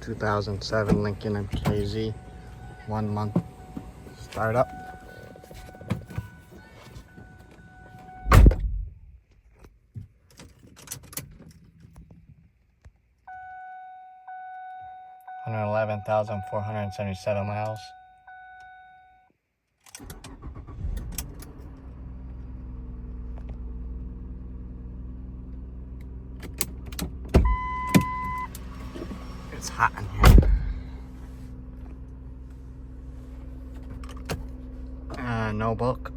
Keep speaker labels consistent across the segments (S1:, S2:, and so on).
S1: 2007 Lincoln MKZ, 1 month startup. $111,477 miles. It's hot in here. No book.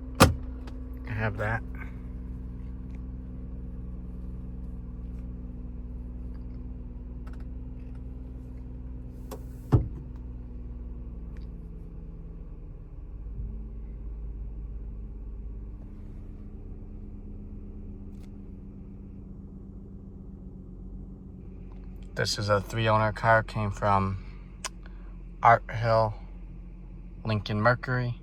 S1: I have that. This is a 3-owner car, came from Art Hill, Lincoln Mercury.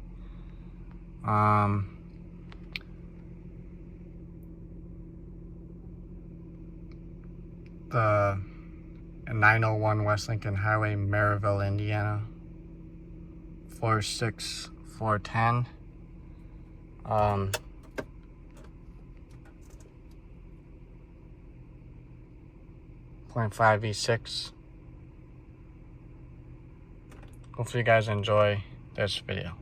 S1: The 901 West Lincoln Highway, Maryville, Indiana. 46410. 0.5 V6. Hopefully you guys enjoy this video.